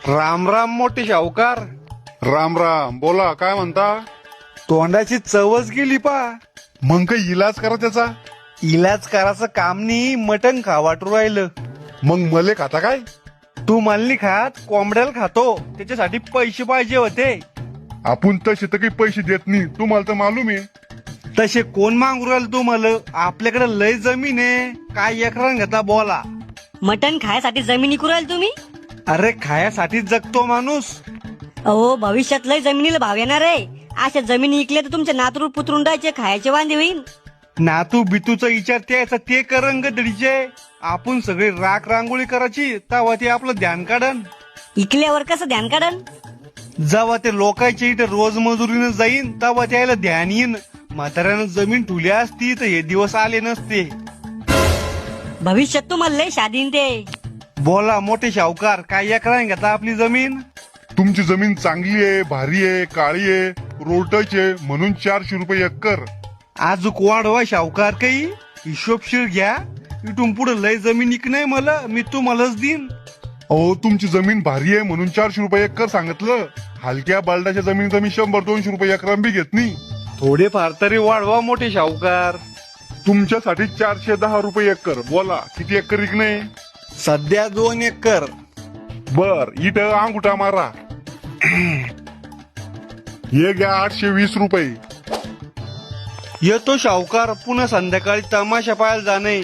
राम राम मोठे शाहूकार. राम राम. बोला, काय म्हणता? तोंडाची चवच गेली पा. मग काही इलाज करा त्याचा. इलाज करायचं काम नाही, मटण खा वाटू राहिलं. मग मले खाता काय? तू मला खात, कोंबड्याला खातो. त्याच्यासाठी पैसे पाहिजे होते. आपण तसे तर काही पैसे देत नाही, तुम्हाला तर मालूम आहे. तसे कोण मागू राहिलं तुम्हाला? आपल्याकडे लय जमीन आहे. काय एकरान घेता बोला. मटण खायसाठी जमिनी कुराल तुम्ही? अरे खायासाठी जगतो माणूस. अहो भविष्यात लय जमिनीला भाव येणार आहे. अशा जमिनी इकल्या तर तुमच्या नातरू पुतरुंडाचे खायचे वांदे होईल. नातू बितूचा विचार त्याचा ते करंग दडीचे. आपण सगळे राख रांगोळी करायची, तेव्हा ते आपलं ध्यान काढन. इकल्यावर कसं ध्यान काढन? जेव्हा ते लोकांच्या इथे रोज मजुरीनं जाईन, तेव्हा त्याला ध्यान येईन. म्हाताऱ्यानं जमीन ठुली असती तर हे दिवस आले नसते. भविष्यात तुम्हाला लय शादीन ते. बोला मोठे शाहूकार, काय एकरान घेता आपली जमीन? तुमची जमीन चांगली आहे, भारी आहे, काळी आहे, रोटच आहे, म्हणून 400 रुपये एकर. आजूक वाढवा शाहूकार, काही हिशोबशीर घ्या. इथून पुढे लय जमीन इक नाही मला, मी तुम्हालाच देईन. अहो तुमची जमीन भारी आहे म्हणून 400 रुपये एकर सांगितलं. हलक्या बालडाच्या जमिनीत मी 100-200 रुपये एकरान बी घेत नाही. थोडेफार तरी वाढवा मोठे शाहूकार. तुमच्यासाठी 410 रुपये एकर. बोला, किती एकर विकणे? सध्या 2 एकर. बर, इथं अंगुठा मारा. हे घ्या 820 रुपये. येतो शाहूकार, पुन्हा संध्याकाळी तमाशा पाहायला जाणे.